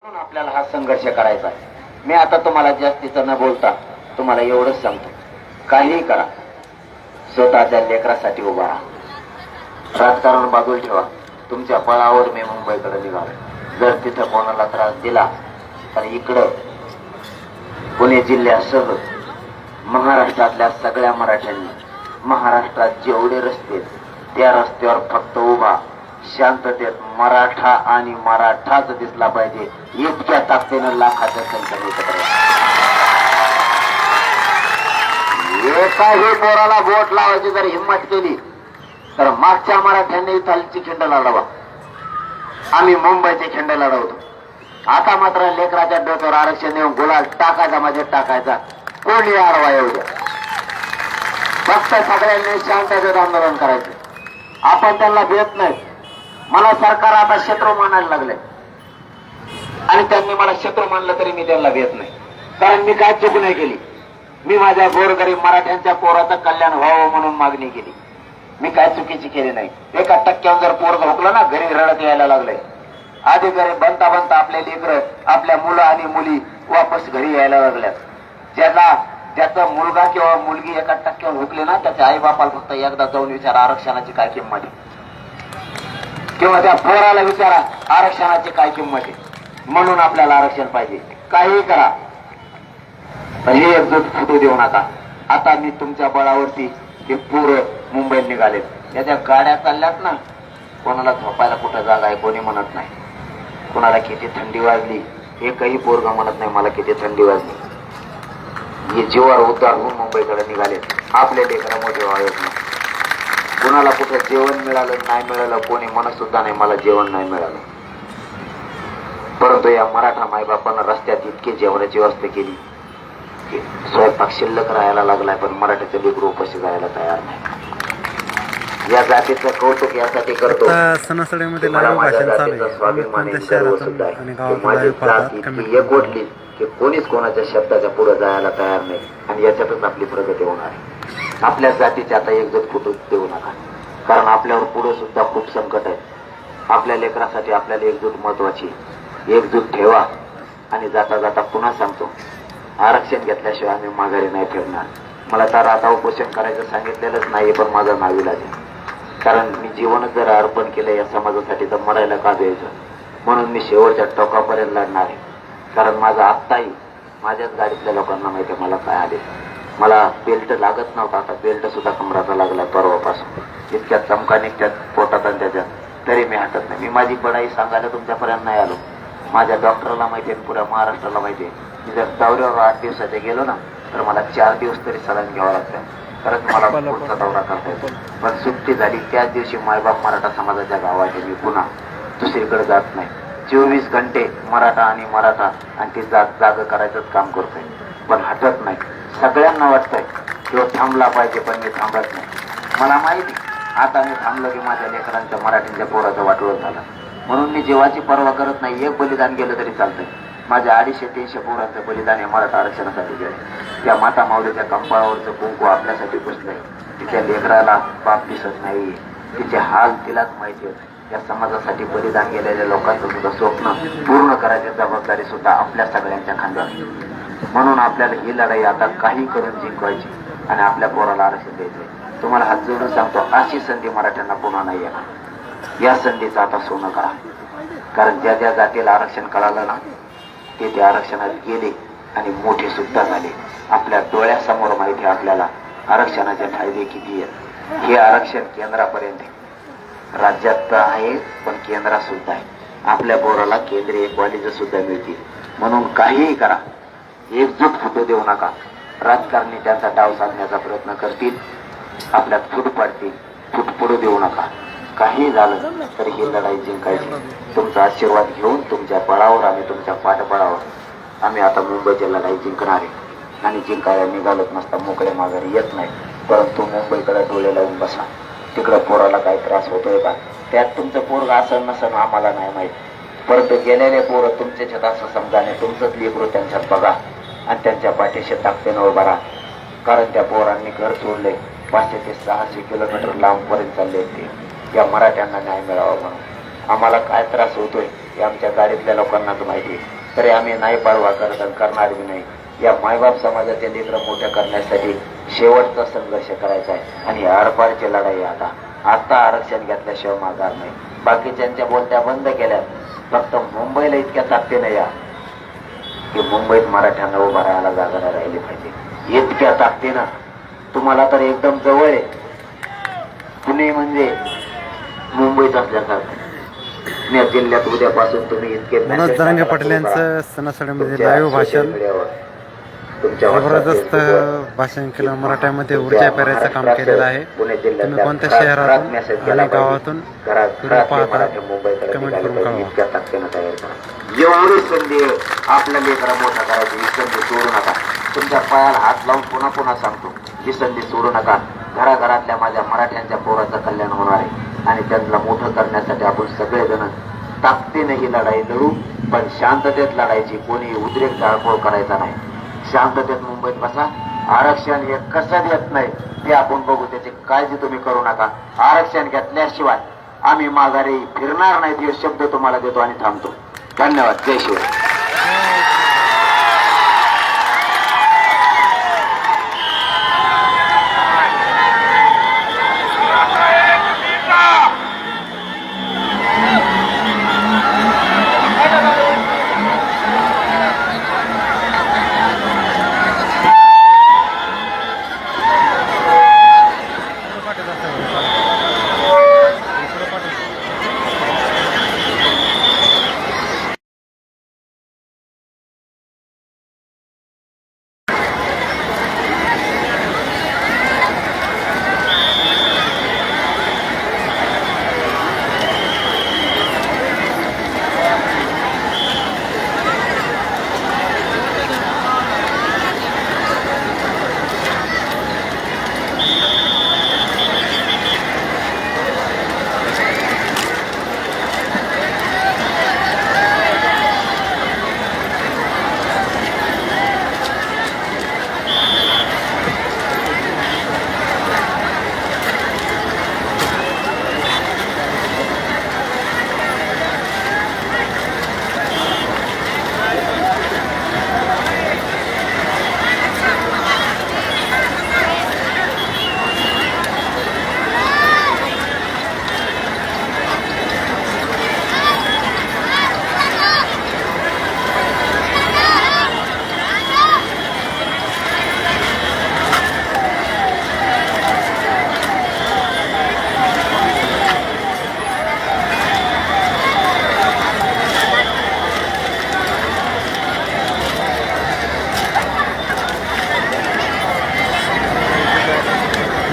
म्हणून आपल्याला हा संघर्ष करायचा आहे. मी आता तुम्हाला जास्तीचं न बोलता तुम्हाला एवढंच सांगतो, काहीही करा, स्वतःच्या लेकरासाठी उभा राहा. राजकारण बाजूला ठेवा. तुमच्या बळावर मी मुंबईकडे निघालो. जर तिथं कोणाला त्रास दिला तर इकडं पुणे जिल्ह्यासह महाराष्ट्रातल्या सगळ्या मराठ्यांनी महाराष्ट्रात जेवढे रस्ते त्या रस्त्यावर फक्त उभा शांततेत मराठा आणि मराठाच दिसला पाहिजे इतक्या ताकदीनं लाखाच्या संख्येने एकत्र एकाही पोराला वोट लावायची जर हिंमत केली तर मागच्या मराठ्यांनी इथालची खिंड लढवा, आम्ही मुंबईचे खिंड लढवतो. आता मात्र लेकराच्या डोक्यावर आरक्षण येऊन गुलाल टाकायचा म्हणजे टाकायचा, कोणी आडवा येऊ द्या. फक्त सगळ्यांनी शांततेत आंदोलन करायचे. आपण त्यांना भेट नाही. मला सरकार आता शत्रू मानायला लागले आणि त्यांनी मला शत्रू मानलं तरी मी त्यांना भेट नाही, कारण मी काय चूक नाही केली. मी माझ्या गोरगरीब मराठ्यांच्या पोराचं कल्याण व्हावं म्हणून मागणी केली. मी काय चुकीची केली नाही. एका टक्क्यावर जर पोर झोपलं ना घरी रडत यायला लागलंय. आधी घरी बनता बनता आपले लेकरं आपल्या मुलं आणि मुली वापस घरी यायला लागल्यात. ज्याचा मुलगा किंवा मुलगी एका टक्क्यावर हुकले ना त्याच्या आई बापाला फक्त एकदा जाऊन विचारा आरक्षणाची काय किंमत आहे, किंवा त्या पोराला विचारा आरक्षणाची काय किंमत आहे. म्हणून आपल्याला आरक्षण पाहिजे. काही करा पण हे एकजूट फुटू देऊ नका. आता मी तुमच्या बळावरती हे पोरं मुंबईत निघालेत. त्याच्या गाड्या चालल्यात ना, कोणाला झोपायला कुठं जागा आहे कोणी म्हणत नाही. कोणाला किती थंडी वाजली एकही पोरगा म्हणत नाही मला किती थंडी वाजली. हे जीवावर उद्धार होऊन मुंबईकडे निघालेत. आपल्या लेकरामध्ये वाढत नाही. कोणाला कुठं जेवण मिळालं नाही मिळालं कोणी म्हणत सुद्धा नाही मला जेवण नाही मिळालं. परंतु या मराठा मायबापांना रस्त्यात इतकी जेवणाची व्यवस्था केली की स्वयंपाक शिल्लक राहायला लागलाय, पण मराठ्याचे लेकरू उपाशी जायला तयार नाही. या जातीचं कौतुक यासाठी करतो सणासुदीमध्ये लाईव्ह भाषण चालू आहे. कोणत्या शहरातून आणि गावातून लाईव्ह पाहतात कमेंट एकवटली की कोणीच कोणाच्या शब्दाच्या पुढे जायला तयार नाही आणि याच्यातच आपली प्रगती होणार आहे. आपल्या जातीची आता एकजूट फुटू देऊ नका, कारण आपल्यावर पुढे सुद्धा खूप संकट आहे. आपल्या लेकरासाठी आपल्याला एकजूट महत्वाची. एकजूट ठेवा. आणि जाता जाता पुन्हा सांगतो, आरक्षण घेतल्याशिवाय आम्ही माघारी नाही फिरणार. मला तर आता उपोषण करायचं सांगितलेलंच नाही, पण माझा नाविलाज आहे. कारण मी जीवनच जर अर्पण केलं या समाजासाठी तर मरायला का द्यायचं. म्हणून मी शेवटच्या टोकापर्यंत लढणार आहे. कारण माझा आत्ताही माझ्याच गाडीतल्या लोकांना माहिती आहे मला काय आले. मला बेल्ट लागत नव्हता, आता बेल्ट सुद्धा कमराचा लागला परवापासून. इतक्या चमका निघत्यात पोटात आणि त्याच्यात तरी मी हटत नाही. मी माझी बडाई सांगायला तुमच्यापर्यंत नाही आलो. माझ्या डॉक्टरला माहिती आहे, पुऱ्या महाराष्ट्राला माहिती आहे. मी जर दौऱ्यावर 8 दिवसाचे गेलो ना तर मला 4 दिवस तरी सलाईन घ्यावं लागतं. तरच मला पुढचा दौरा करता येतो. पण सुट्टी झाली त्याच दिवशी मायबाप मराठा समाजाच्या गावाचे मी पुन्हा दुसरीकडे जात नाही. 24 घंटे मराठा आणि ती जाग करायचंच काम करतोय, पण हटत नाही. सगळ्यांना वाटतंय किंवा थांबला पाहिजे, पण मी थांबत नाही. मला माहिती आता मी थांबलो की माझ्या लेकरांच्या मराठीच्या पोराचं वाटोळं झालं. म्हणून मी जीवाची पर्वा करत नाही. एक बलिदान गेलं तरी चालतंय. माझ्या 250-300 पोरांचं बलिदान हे मराठा आरक्षणासाठी गेलं. त्या माता माऊलीच्या कंपाळावरचं कुंकू आपल्यासाठी पुसलंय. तिच्या लेकराला बाप दिसत नाही. तिचे हाल तिलाच माहिती होते. या समाजासाठी बलिदान गेलेल्या लोकांचं सुद्धा स्वप्न पूर्ण करायची जबाबदारी सुद्धा आपल्या सगळ्यांच्या खांद्यावर. म्हणून आपल्याला ही लढाई आता काही करून जिंकवायची आणि आपल्या पोराला आरक्षण द्यायचंय. तुम्हाला हात जोडून सांगतो, अशी संधी मराठ्यांना पुन्हा नाही येणार. या संधीचं आता सोनं करा. कारण ज्या ज्या जातीला आरक्षण कळालं ना ते आरक्षणात गेले आणि मोठे सुद्धा झाले. आपल्या डोळ्यासमोर माहिती आहे आपल्याला आरक्षणाचे फायदे किती आहेत. हे आरक्षण केंद्रापर्यंत आहे. राज्यात तर आहे पण केंद्रात सुद्धा आहे. आपल्या पोराला केंद्रीय कॉलेज सुद्धा मिळतील. म्हणून काहीही करा, एकजूट फुटू देऊ नका. राजकारणी त्यांचा डाव साधण्याचा प्रयत्न करतील, आपल्यात फूट पाडतील. फूट पडू देऊ नका. काही झालं तरी ही लढाई जिंकायची. तुमचा आशीर्वाद घेऊन तुमच्या बळावर आणि तुमच्या पाठबळावर आम्ही आता मुंबईची लढाई जिंकणार आहे. आणि जिंकायला निघालत नसता मोकळे माघारी येत नाही. परंतु मुंबईकडे डोळे लावून बसा. तिकडं पोराला काही त्रास होतोय का, त्यात तुमचं पोरग असं नसं आम्हाला नाही माहित. परंतु गेलेले पोरं तुमच्याच असं समजा आणि तुमचंच लेकरू त्यांच्यात बघा आणि त्यांच्या पाठीशी ताकदीनं उभा राहा. कारण त्या पोरांनी घर सोडले. 500 ते 600 किलोमीटर लांबपर्यंत चालले ते या मराठ्यांना न्याय मिळावा म्हणून. आम्हाला काय त्रास होतोय हे आमच्या गाडीतल्या लोकांनाच माहिती आहे. तरी आम्ही नाही परवा करत आणि करणार बी नाही. या मायबाप समाजाच्या लेकरं मोठ्या करण्यासाठी शेवटचा संघर्ष करायचा आहे आणि आरपारची लढाई. आता आरक्षण घेतल्याशिवाय माघार नाही. बाकीच्यांच्या बोलत्या बंद केल्या. फक्त मुंबईला इतक्या ताकदीने या की मुंबईत मराठ्यांना उभा राहायला जागा नाही राहिली पाहिजे. इतक्या ताकदीनं तुम्हाला तर एकदम जवळ आहे. पुणे म्हणजे मुंबईत असल्यासारखं. पुणे जिल्ह्यात उद्यापासून तुम्ही इतके मनोज जरांगे पाटील यांचं सणासुदीमध्ये लाईव्ह भाषण जबरदस्त भाषण केलं. मराठ्यामध्ये ऊर्जा पेरायचं काम केलेलं आहे. तुम्ही कोणत्या शहरातून आणि गावातून व्हिडिओ पाहता कमेंट करून कळवा. इतक्या ताकदीनं तयार करा. एवढी संधी आपल्या लेकरा मोठा करायची. ही संधी सोडू नका. तुमच्या पायाला हात लावून पुन्हा पुन्हा सांगतो, ही संधी सोडू नका. घराघरातल्या माझ्या मराठ्यांच्या पोराचं कल्याण होणार आहे आणि त्यांना मोठं करण्यासाठी आपण सगळेजण ताकदीने ही लढाई लढू. पण शांततेत लढायची. कोणी उद्रेक जाळपोळ करायचा नाही. शांततेत मुंबईत बसा. आरक्षण हे कसं देत नाही ते आपण बघू. त्याची काळजी तुम्ही करू नका. आरक्षण घेतल्याशिवाय आम्ही माघारी फिरणार नाहीत हे शब्द तुम्हाला देतो आणि थांबतो. धन्यवाद. जय शिवराय.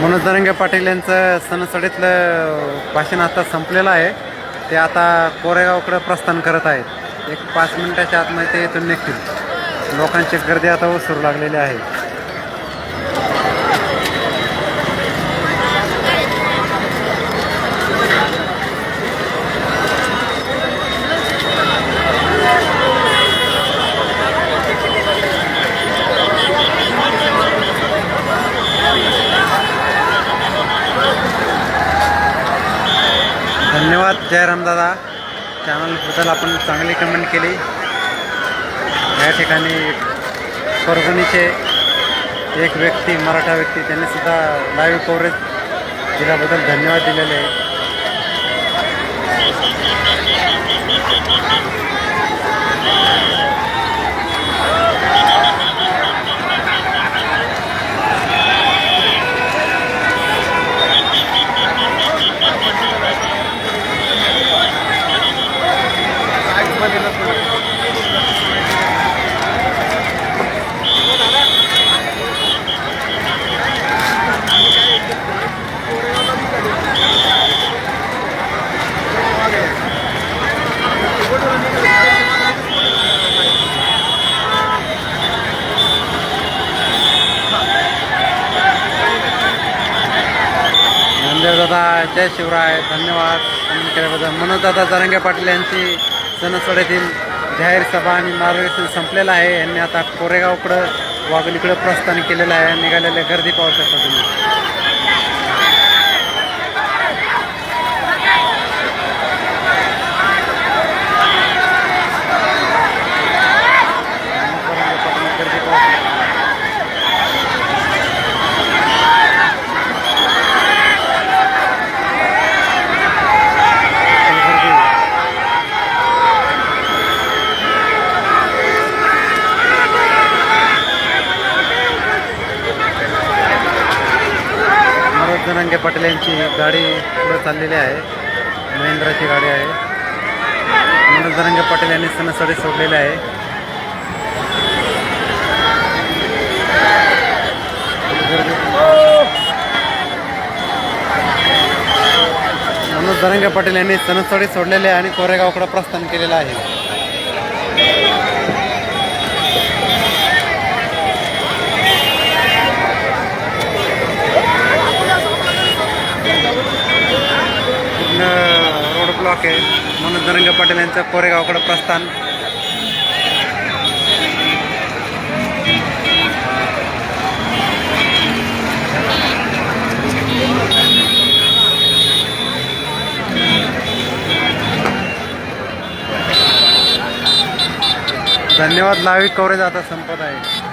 मनोज जरांगे पाटील यांचं सणासुदीतलं भाषण आता संपलेलं आहे. ते आता कोरेगावकडे प्रस्थान करत आहेत. एक 5 मिनिटाच्या आतमध्ये ते इथून निघतील. लोकांची गर्दी आता ओसरू लागलेली आहे. धन्यवाद जयराम दादा. चॅनलबद्दल आपण चांगली कमेंट केली. या ठिकाणी परभणीचे एक व्यक्ती, मराठा व्यक्ती, त्यांनी सुद्धा लाईव्ह कव्हरेज दिल्याबद्दल धन्यवाद दिलेले आहे. दादा जय शिवराय. धन्यवाद कमेंट केल्याबद्दल. मनोज दादा जरांगे पाटील यांची सणासुदीतील जाहीर सभा आणि मार्गदर्शन संपलेलं आहे. यांनी आता कोरेगावकडं वाघलीकडं प्रस्थान केलेलं आहे. निघालेले गर्दी पाहू शकता तुम्ही. पाटील यांची गाडी पुढे चाललेली आहे. महिंद्राची गाडी आहे. मनोज जरांगे पाटील यांनी सणसडी सोडलेले आहे. मनोज जरांगे पाटील यांनी सणसडी सोडलेले आहे आणि कोरेगावकडे प्रस्थान केलेलं आहे. रोड ब्लॉक आहे. मनोज जरांगे पाटील यांचं कोरेगावकडे प्रस्थान. धन्यवाद. लाईव्ह कव्हरेज आता संपत आहे.